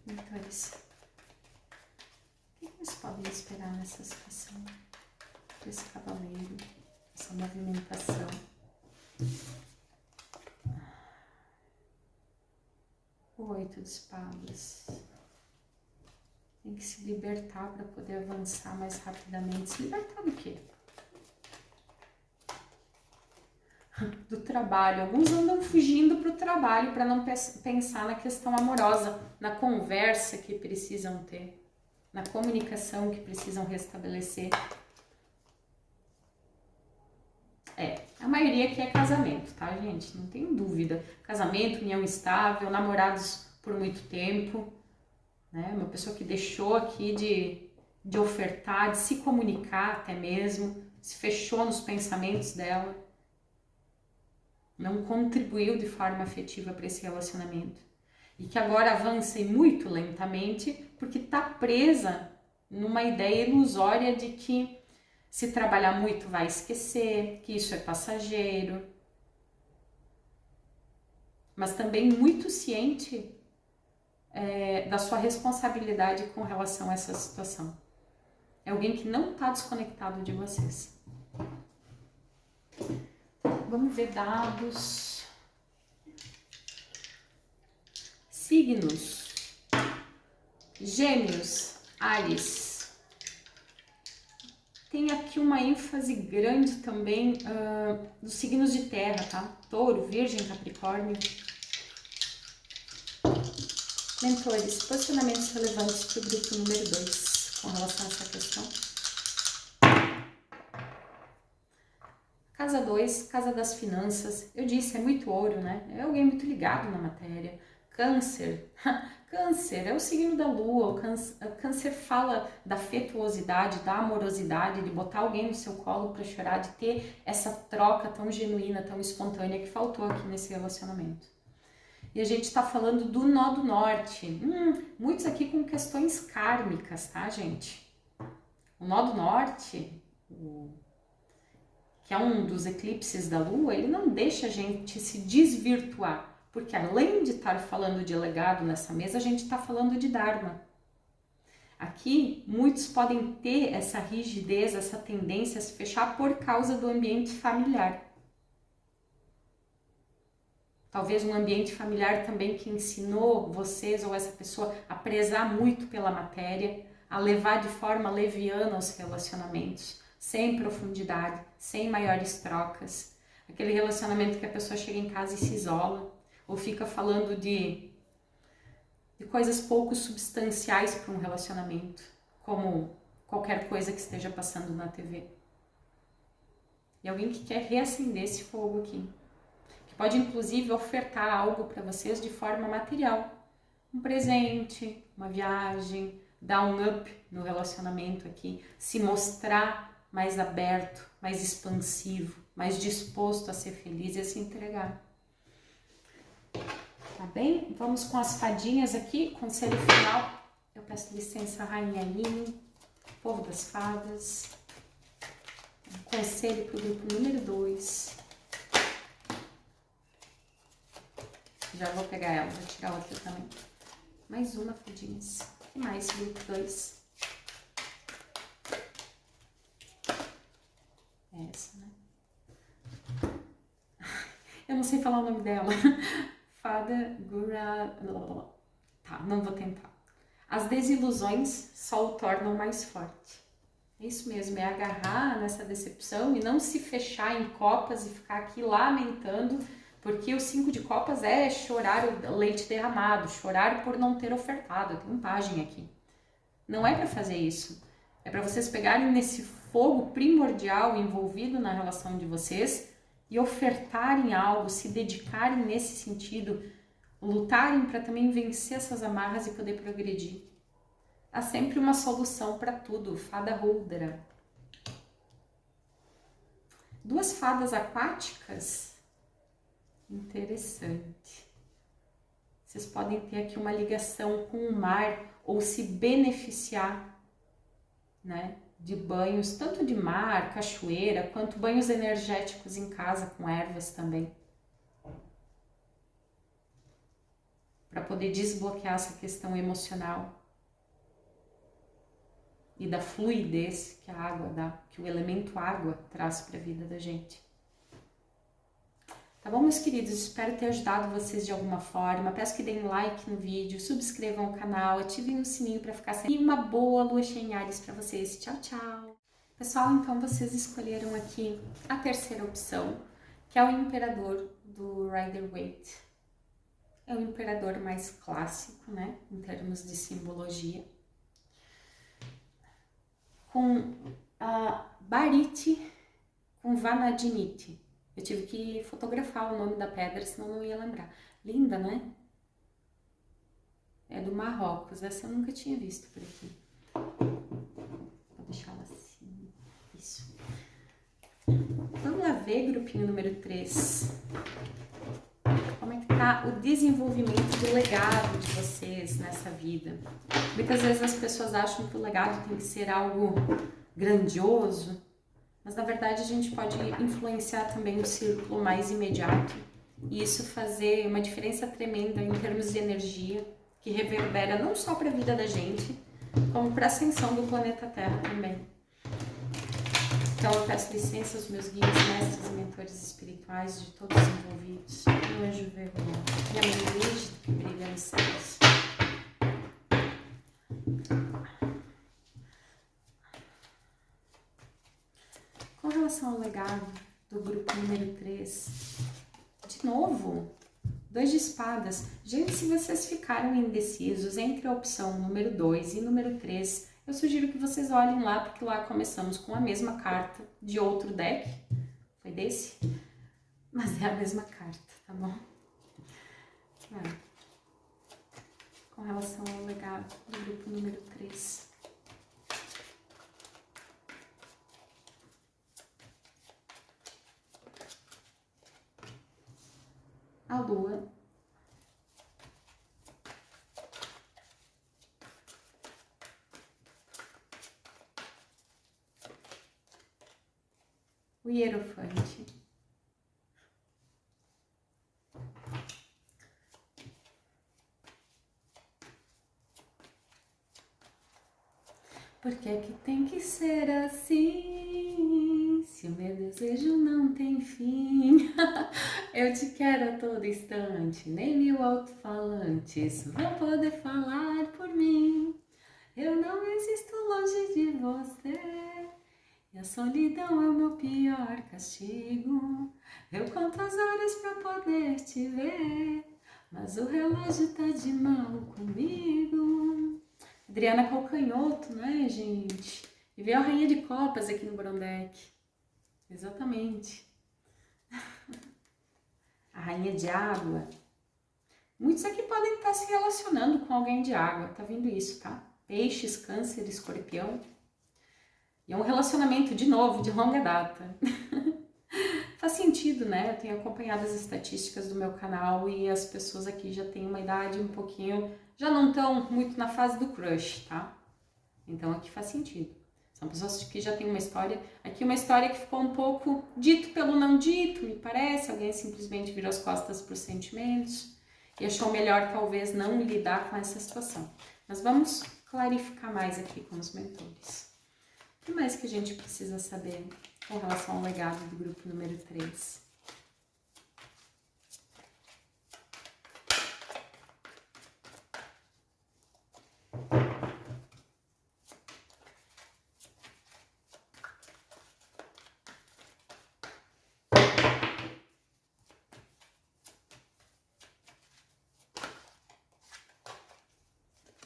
Mentores, o que eles podem esperar nessa situação? Esse cavaleiro, essa movimentação. O 8 de espadas. Tem que se libertar para poder avançar mais rapidamente. Se libertar do quê? Do trabalho. Alguns andam fugindo para o trabalho para não pensar na questão amorosa, na conversa que precisam ter, na comunicação que precisam restabelecer. A maioria aqui é casamento, tá, gente? Não tenho dúvida. Casamento, união estável, namorados por muito tempo, né? Uma pessoa que deixou aqui de ofertar, de se comunicar até mesmo, se fechou nos pensamentos dela, não contribuiu de forma afetiva para esse relacionamento. E que agora avança muito lentamente porque está presa numa ideia ilusória de que se trabalhar muito vai esquecer, que isso é passageiro. Mas também muito ciente da sua responsabilidade com relação a essa situação. É alguém que não está desconectado de vocês. Vamos ver dados. Signos. Gêmeos, Áries. Tem aqui uma ênfase grande também dos signos de terra, tá? Touro, Virgem, Capricórnio. Mentores, posicionamentos relevantes para o grupo número 2 com relação a essa questão. Casa 2, casa das finanças. Eu disse, é muito ouro, né? É alguém muito ligado na matéria. Câncer. Câncer é o signo da lua. O câncer fala da afetuosidade, da amorosidade, de botar alguém no seu colo para chorar, de ter essa troca tão genuína, tão espontânea que faltou aqui nesse relacionamento. E a gente está falando do nó do norte. Muitos aqui com questões kármicas, tá, gente? O nó do norte, que é um dos eclipses da lua, ele não deixa a gente se desvirtuar. Porque além de estar falando de legado nessa mesa, a gente está falando de Dharma. Aqui, muitos podem ter essa rigidez, essa tendência a se fechar por causa do ambiente familiar. Talvez um ambiente familiar também que ensinou vocês ou essa pessoa a prezar muito pela matéria, a levar de forma leviana os relacionamentos, sem profundidade, sem maiores trocas. Aquele relacionamento que a pessoa chega em casa e se isola, ou fica falando de coisas pouco substanciais para um relacionamento, como qualquer coisa que esteja passando na TV. E alguém que quer reacender esse fogo aqui. Pode, inclusive, ofertar algo para vocês de forma material. Um presente, uma viagem, dar um up no relacionamento aqui, se mostrar mais aberto, mais expansivo, mais disposto a ser feliz e a se entregar. Tá bem? Vamos com as fadinhas aqui, conselho final. Eu peço licença, Rainha Aline, povo das fadas. Conselho para o grupo número 2. Já vou pegar ela, vou tirar outra também. Mais uma, fadinhas. E mais, grupo 2. Essa, né? Eu não sei falar o nome dela. Fada Gura... Tá, não vou tentar. As desilusões só o tornam mais forte. É isso mesmo, é agarrar nessa decepção e não se fechar em copas e ficar aqui lamentando. Porque o 5 de copas é chorar o leite derramado, chorar por não ter ofertado. Tem um pajem aqui. Não é para fazer isso. É para vocês pegarem nesse fogo primordial envolvido na relação de vocês e ofertarem algo, se dedicarem nesse sentido, lutarem para também vencer essas amarras e poder progredir. Há sempre uma solução para tudo. Fada Huldra. duas fadas aquáticas. Interessante. Vocês podem ter aqui uma ligação com o mar ou se beneficiar, né, de banhos, tanto de mar, cachoeira, quanto banhos energéticos em casa com ervas também. Para poder desbloquear essa questão emocional e da fluidez que a água dá, que o elemento água traz para a vida da gente. Tá bom, meus queridos? Espero ter ajudado vocês de alguma forma. Peço que deem like no vídeo, subscrevam o canal, ativem o sininho para ficar sempre. E uma boa lua cheia em Áries para vocês. Tchau, tchau! Pessoal, então vocês escolheram aqui a terceira opção, que é o Imperador do Rider-Waite. É o imperador mais clássico, né, em termos de simbologia. Com a Barite com Vanadinite. Eu tive que fotografar o nome da pedra, senão não ia lembrar. Linda, né? É do Marrocos. Essa eu nunca tinha visto por aqui. Vou deixar ela assim. Isso. Vamos lá ver, grupinho número 3. Como é que tá o desenvolvimento do legado de vocês nessa vida? Muitas vezes as pessoas acham que o legado tem que ser algo grandioso, mas na verdade a gente pode influenciar também o círculo mais imediato e isso fazer uma diferença tremenda em termos de energia que reverbera não só para a vida da gente, como para a ascensão do planeta Terra também. Então eu peço licença aos meus guias, mestres e mentores espirituais de todos os envolvidos, meu anjo vermelho, minha mãe Lígida que brilha nos céus. Com relação ao legado do grupo número 3, de novo, 2 de espadas. Gente, se vocês ficaram indecisos entre a opção número 2 e número 3, eu sugiro que vocês olhem lá, porque lá começamos com a mesma carta de outro deck, foi desse, mas é a mesma carta, tá bom? Com relação ao legado do grupo número 3. A lua, o hierofante, por que que tem que ser assim, se o meu desejo não tem fim? Eu te quero a todo instante, nem 1000 alto-falantes vão poder falar por mim. Eu não existo longe de você, e a solidão é o meu pior castigo. Eu conto as horas pra poder te ver, mas o relógio tá de mal comigo. Adriana Calcanhoto, né, gente? E veio a Rainha de Copas aqui no Brondec. Exatamente. A Rainha de Água. Muitos aqui podem estar se relacionando com alguém de água. Tá vendo isso, tá? Peixes, Câncer, Escorpião. E é um relacionamento, de novo, de longa data. Faz sentido, né? Eu tenho acompanhado as estatísticas do meu canal e as pessoas aqui já têm uma idade um pouquinho... Já não estão muito na fase do crush, tá? Então aqui faz sentido. São pessoas que já têm uma história... Aqui uma história que ficou um pouco dito pelo não dito, me parece. Alguém simplesmente virou as costas para os sentimentos e achou melhor, talvez, não lidar com essa situação. Mas vamos clarificar mais aqui com os mentores. O que mais que a gente precisa saber com relação ao legado do grupo número 3?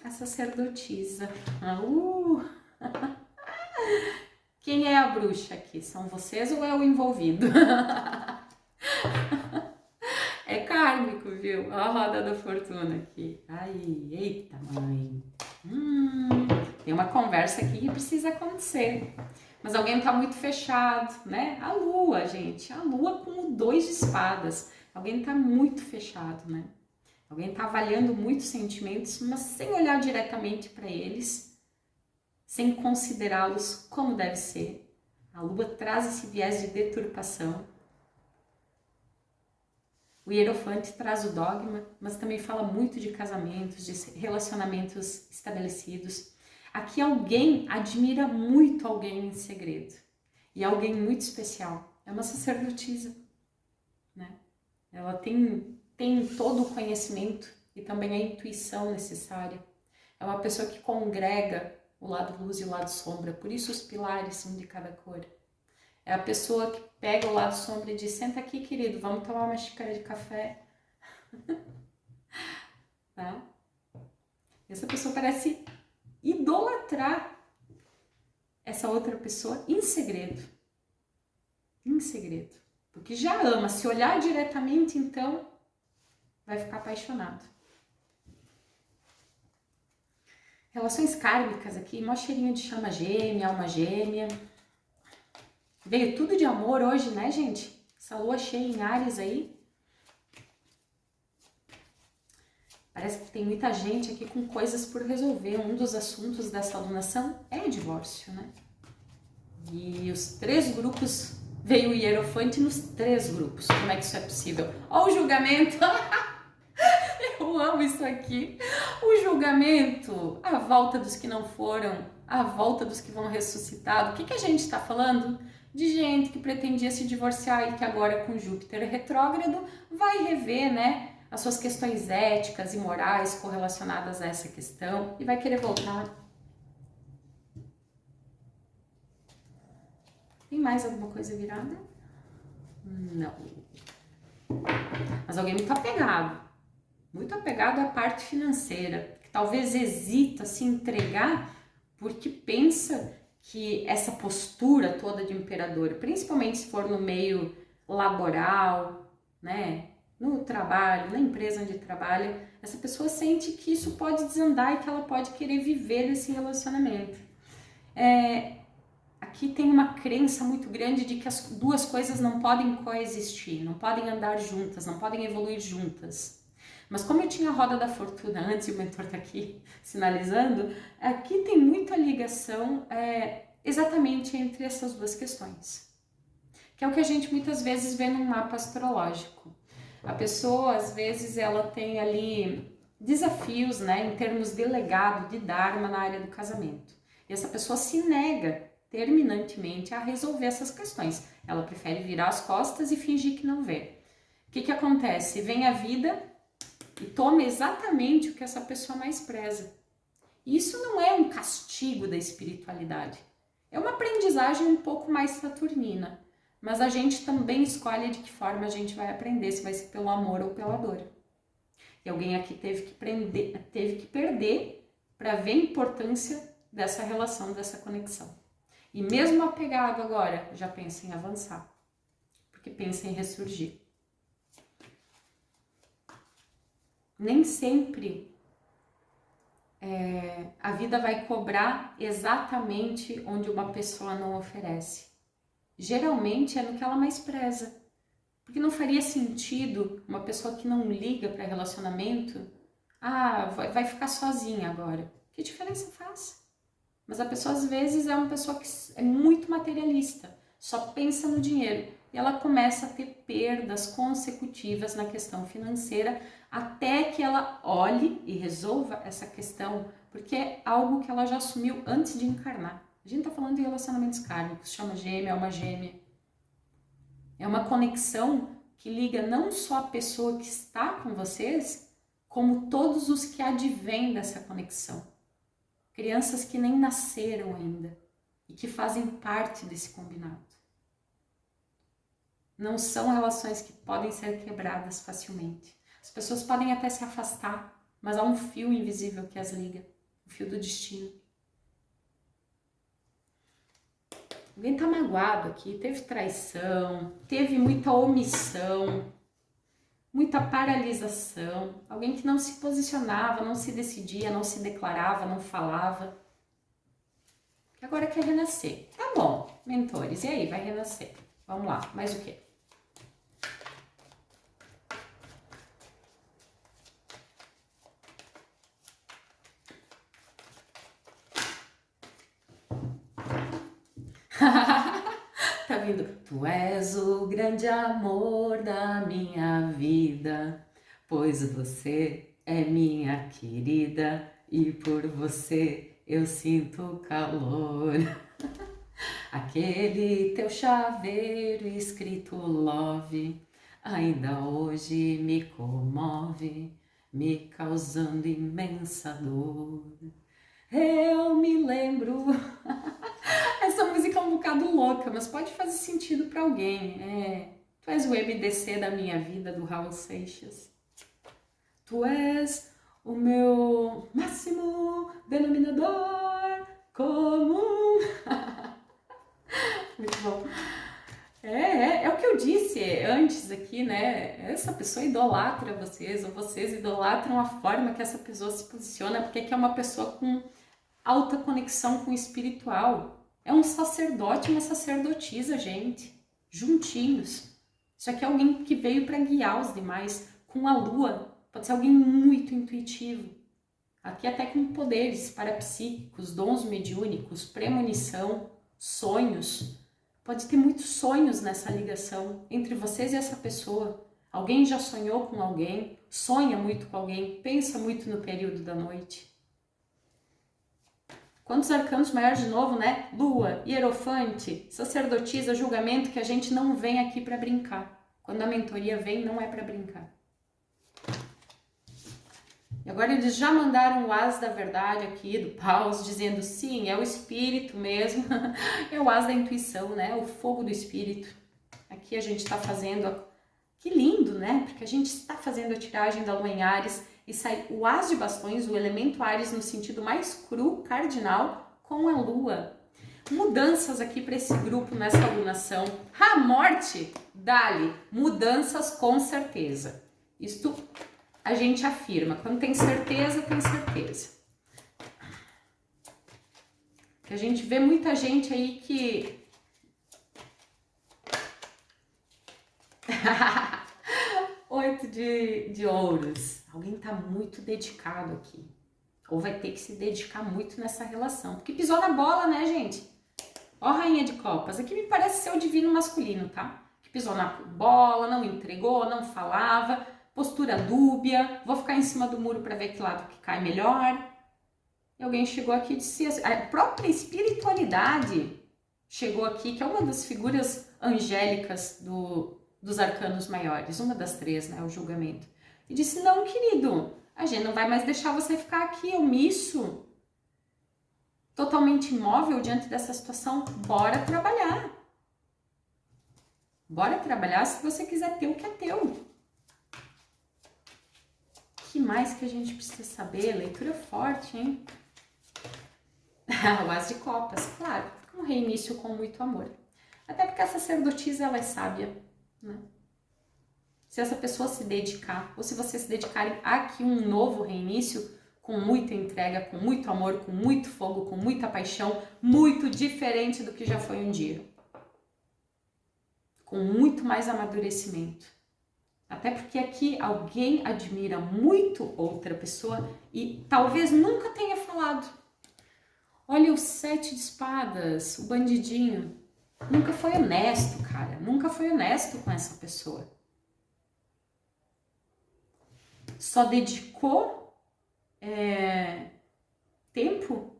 A sacerdotisa. Quem é a bruxa aqui? São vocês ou é o envolvido? É kármico, viu? Olha a roda da fortuna aqui. Ai, eita mãe. Tem uma conversa aqui que precisa acontecer. Mas alguém tá muito fechado, né? A lua, gente, a lua com o 2 de espadas. Alguém tá muito fechado, né? Alguém tá avaliando muitos sentimentos, mas sem olhar diretamente para eles, sem considerá-los como deve ser. A lua traz esse viés de deturpação. O Hierofante traz o dogma, mas também fala muito de casamentos, de relacionamentos estabelecidos. Aqui alguém admira muito alguém em segredo. E alguém muito especial. É uma sacerdotisa, né? Ela tem todo o conhecimento e também a intuição necessária. É uma pessoa que congrega o lado luz e o lado sombra. Por isso os pilares são de cada cor. É a pessoa que pega o lado sombra e diz: senta aqui, querido, vamos tomar uma xícara de café. Tá? Essa pessoa parece idolatrar essa outra pessoa em segredo. Em segredo. Porque já ama. Se olhar diretamente, então, vai ficar apaixonado. Relações kármicas aqui, mó cheirinho de chama gêmea, alma gêmea. Veio tudo de amor hoje, né, gente? Essa lua cheia em Áries aí. Parece que tem muita gente aqui com coisas por resolver. Um dos assuntos dessa alunação é divórcio, né? E os 3 grupos, veio o Hierofante nos 3 grupos. Como é que isso é possível? Ó o julgamento! Eu amo isso aqui. O julgamento, a volta dos que não foram, a volta dos que vão ressuscitar. O que a gente está falando? De gente que pretendia se divorciar e que agora com Júpiter retrógrado vai rever, né, as suas questões éticas e morais correlacionadas a essa questão e vai querer voltar. Tem mais alguma coisa virada? Não. Mas alguém muito apegado à parte financeira, que talvez hesita se entregar porque pensa que essa postura toda de imperador, principalmente se for no meio laboral, né, no trabalho, na empresa onde trabalha, essa pessoa sente que isso pode desandar e que ela pode querer viver desse relacionamento. Aqui tem uma crença muito grande de que as 2 coisas não podem coexistir, não podem andar juntas, não podem evoluir juntas. Mas como eu tinha a roda da fortuna antes e o mentor está aqui sinalizando, aqui tem muita ligação exatamente entre essas 2 questões. Que é o que a gente muitas vezes vê num mapa astrológico. A pessoa, às vezes, ela tem ali desafios, né, em termos de legado, de dharma na área do casamento. E essa pessoa se nega terminantemente a resolver essas questões. Ela prefere virar as costas e fingir que não vê. O que acontece? Vem a vida e toma exatamente o que essa pessoa mais preza. Isso não é um castigo da espiritualidade. É uma aprendizagem um pouco mais saturnina. Mas a gente também escolhe de que forma a gente vai aprender, se vai ser pelo amor ou pela dor. E alguém aqui teve que perder para ver a importância dessa relação, dessa conexão. E mesmo apegado agora, já pensa em avançar, porque pensa em ressurgir. Nem sempre a vida vai cobrar exatamente onde uma pessoa não oferece. Geralmente é no que ela mais preza. Porque não faria sentido uma pessoa que não liga para relacionamento, vai ficar sozinha agora. Que diferença faz? Mas a pessoa às vezes é uma pessoa que é muito materialista, só pensa no dinheiro. E ela começa a ter perdas consecutivas na questão financeira até que ela olhe e resolva essa questão, porque é algo que ela já assumiu antes de encarnar. A gente está falando de relacionamentos kármicos, chama gêmea, alma gêmea. É uma conexão que liga não só a pessoa que está com vocês, como todos os que advêm dessa conexão. Crianças que nem nasceram ainda e que fazem parte desse combinado. Não são relações que podem ser quebradas facilmente. As pessoas podem até se afastar, mas há um fio invisível que as liga, o fio do destino. Alguém tá magoado aqui, teve traição, teve muita omissão, muita paralisação, alguém que não se posicionava, não se decidia, não se declarava, não falava, que agora quer renascer. Tá bom, mentores. E aí, vai renascer. Vamos lá, mais o quê? Tá vindo? Tu és o grande amor da minha vida, pois você é minha querida e por você eu sinto calor. Aquele teu chaveiro escrito love ainda hoje me comove, me causando imensa dor. Eu me lembro. Essa música é um bocado louca, mas pode fazer sentido para alguém. Tu és o MDC da minha vida, do Raul Seixas. Tu és o meu máximo denominador comum. Muito bom. É o que eu disse antes aqui, né? Essa pessoa idolatra vocês, ou vocês idolatram a forma que essa pessoa se posiciona, porque é uma pessoa com alta conexão com o espiritual. É um sacerdote e uma sacerdotisa, gente. Juntinhos. Isso aqui é alguém que veio para guiar os demais com a lua. Pode ser alguém muito intuitivo. Aqui até com poderes parapsíquicos, dons mediúnicos, premonição, sonhos. Pode ter muitos sonhos nessa ligação entre vocês e essa pessoa. Alguém já sonhou com alguém, sonha muito com alguém, pensa muito no período da noite. Quantos arcanos maiores de novo, né? Lua, hierofante, sacerdotisa, julgamento, que a gente não vem aqui para brincar. Quando a mentoria vem, não é para brincar. E agora eles já mandaram o as da verdade aqui, do paus, dizendo sim, é o espírito mesmo, é o as da intuição, né? O fogo do espírito. Aqui a gente está fazendo, que lindo, né? Porque a gente está fazendo a tiragem da lua em Áries e sai o as de bastões, o elemento Áries no sentido mais cru, cardinal, com a lua. Mudanças aqui para esse grupo nessa alunação. A morte, dali, mudanças com certeza. Isto a gente afirma. Quando tem certeza, tem certeza. Que a gente vê muita gente aí que... Oito de ouros. Alguém tá muito dedicado aqui. Ou vai ter que se dedicar muito nessa relação. Porque pisou na bola, né, gente? Ó, rainha de copas. Aqui me parece ser o divino masculino, tá? Que pisou na bola, não entregou, não falava... Postura dúbia, vou ficar em cima do muro para ver que lado que cai melhor. E alguém chegou aqui e disse assim, a própria espiritualidade chegou aqui, que é uma das figuras angélicas dos arcanos maiores, uma das três, né, o julgamento. E disse, não, querido, a gente não vai mais deixar você ficar aqui omisso, totalmente imóvel diante dessa situação. Bora trabalhar. Bora trabalhar se você quiser ter o que é teu. O que mais que a gente precisa saber? Leitura forte, hein? O as de copas, claro. Um reinício com muito amor. Até porque a sacerdotisa, ela é sábia, né? Se essa pessoa se dedicar, ou se vocês se dedicarem aqui um novo reinício, com muita entrega, com muito amor, com muito fogo, com muita paixão, muito diferente do que já foi um dia. Com muito mais amadurecimento. Até porque aqui alguém admira muito outra pessoa e talvez nunca tenha falado. Olha o 7 de espadas, o bandidinho. Nunca foi honesto, cara. Nunca foi honesto com essa pessoa. Só dedicou tempo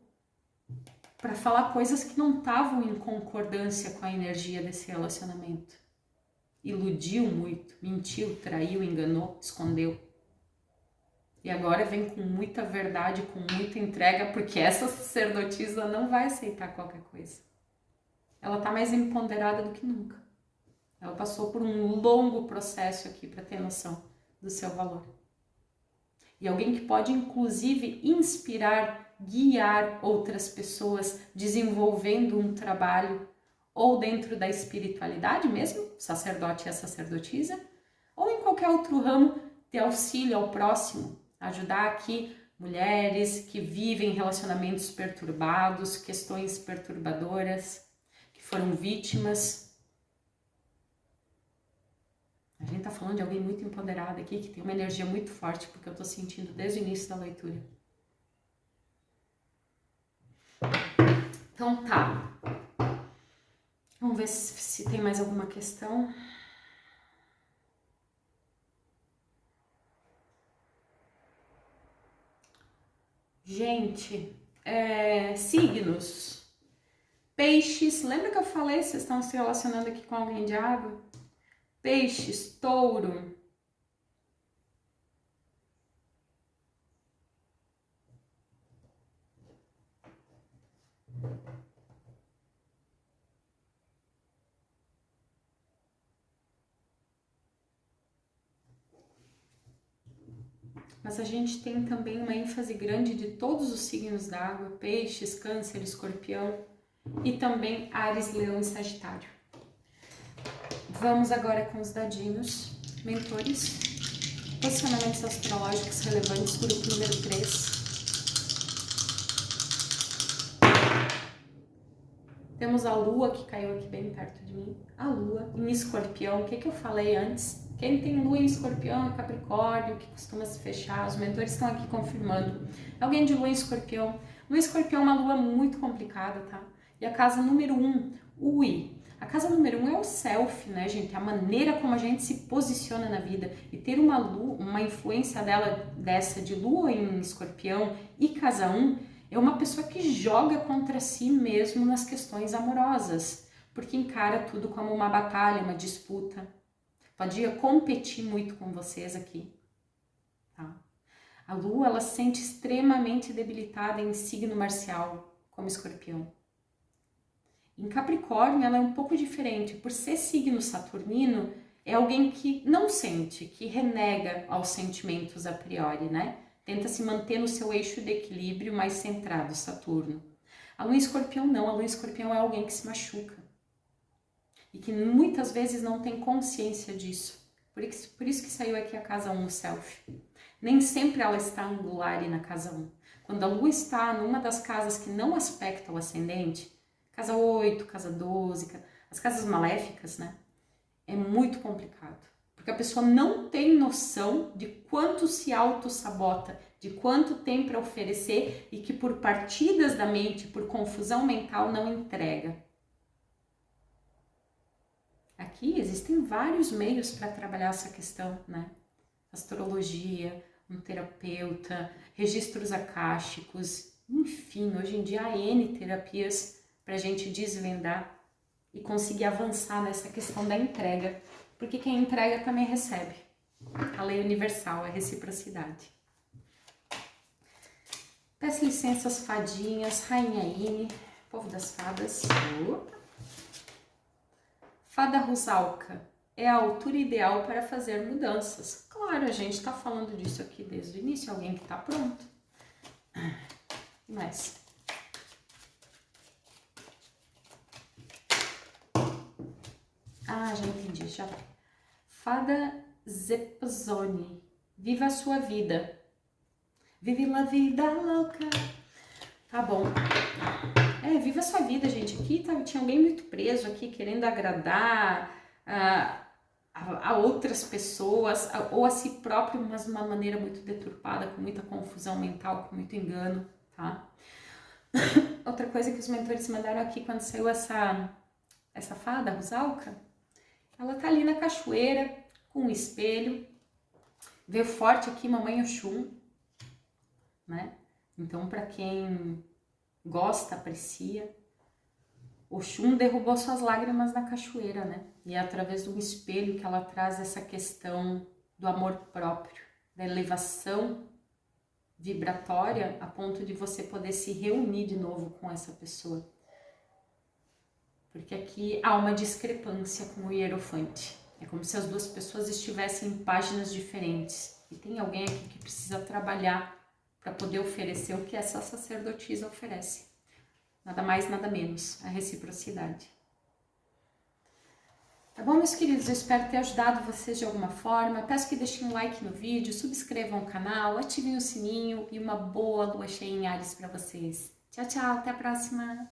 para falar coisas que não estavam em concordância com a energia desse relacionamento. Iludiu muito, mentiu, traiu, enganou, escondeu. E agora vem com muita verdade, com muita entrega, porque essa sacerdotisa não vai aceitar qualquer coisa. Ela tá mais empoderada do que nunca. Ela passou por um longo processo aqui para ter noção do seu valor. E alguém que pode, inclusive, inspirar, guiar outras pessoas, desenvolvendo um trabalho ou dentro da espiritualidade mesmo, sacerdote e a sacerdotisa, ou em qualquer outro ramo de auxílio ao próximo, ajudar aqui mulheres que vivem relacionamentos perturbados, questões perturbadoras, que foram vítimas. A gente tá falando de alguém muito empoderado aqui, que tem uma energia muito forte, porque eu tô sentindo desde o início da leitura. Então tá. Vamos ver se tem mais alguma questão. Gente, signos. Peixes, lembra que eu falei, vocês estão se relacionando aqui com alguém de água? Peixes, touro. Mas a gente tem também uma ênfase grande de todos os signos da água, peixes, câncer, escorpião e também Áries, leão e sagitário. Vamos agora com os dadinhos, mentores, posicionamentos astrológicos relevantes, grupo número 3. Temos a lua que caiu aqui bem perto de mim, a lua em escorpião. O que eu falei antes? Quem tem lua em escorpião é Capricórnio, que costuma se fechar, os mentores estão aqui confirmando. Alguém de lua em escorpião. Lua em escorpião é uma lua muito complicada, tá? E a casa número 1, a casa número 1 é o self, né, gente? É a maneira como a gente se posiciona na vida. E ter uma influência dessa de lua em escorpião e casa 1 é uma pessoa que joga contra si mesmo nas questões amorosas, porque encara tudo como uma batalha, uma disputa. Podia competir muito com vocês aqui, tá? A lua, ela se sente extremamente debilitada em signo marcial, como escorpião. Em Capricórnio, ela é um pouco diferente. Por ser signo saturnino, é alguém que não sente, que renega aos sentimentos a priori, né? Tenta se manter no seu eixo de equilíbrio mais centrado, Saturno. A lua em escorpião não, a lua em escorpião é alguém que se machuca. E que muitas vezes não tem consciência disso. Por isso que saiu aqui a casa 1, o self. Nem sempre ela está angular ali na casa 1. Quando a lua está numa das casas que não aspecta o ascendente, casa 8, casa 12, as casas maléficas, né? É muito complicado. Porque a pessoa não tem noção de quanto se auto-sabota, de quanto tem para oferecer e que por partidas da mente, por confusão mental, não entrega. Aqui existem vários meios para trabalhar essa questão, né? Astrologia, um terapeuta, registros akáshicos, enfim, hoje em dia há N terapias para a gente desvendar e conseguir avançar nessa questão da entrega, porque quem entrega também recebe. A lei universal, a reciprocidade. Peço licenças, fadinhas, rainha Ine, povo das fadas. Opa. Fada Rusalka é a altura ideal para fazer mudanças. Claro, a gente está falando disso aqui desde o início, alguém que está pronto. Mas... já entendi, já vai. Fada Zepzone, viva a sua vida. Vive la vida louca. Tá bom. Viva a sua vida, gente. Aqui tinha alguém muito preso aqui, querendo agradar a outras pessoas, ou a si próprio, mas de uma maneira muito deturpada, com muita confusão mental, com muito engano, tá? Outra coisa que os mentores mandaram aqui quando saiu essa fada, a Rusalka, ela tá ali na cachoeira, com um espelho, veio forte aqui Mamãe Oxum, né? Então, para quem gosta, aprecia, Oxum derrubou suas lágrimas na cachoeira, né? E é através do espelho que ela traz essa questão do amor próprio, da elevação vibratória a ponto de você poder se reunir de novo com essa pessoa. Porque aqui há uma discrepância com o Hierofante. É como se as duas pessoas estivessem em páginas diferentes. E tem alguém aqui que precisa trabalhar para poder oferecer o que essa sacerdotisa oferece. Nada mais, nada menos, a reciprocidade. Tá bom, meus queridos? Eu espero ter ajudado vocês de alguma forma. Peço que deixem um like no vídeo, subscrevam o canal, ativem o sininho e uma boa lua cheia em Áries para vocês. Tchau, tchau, até a próxima!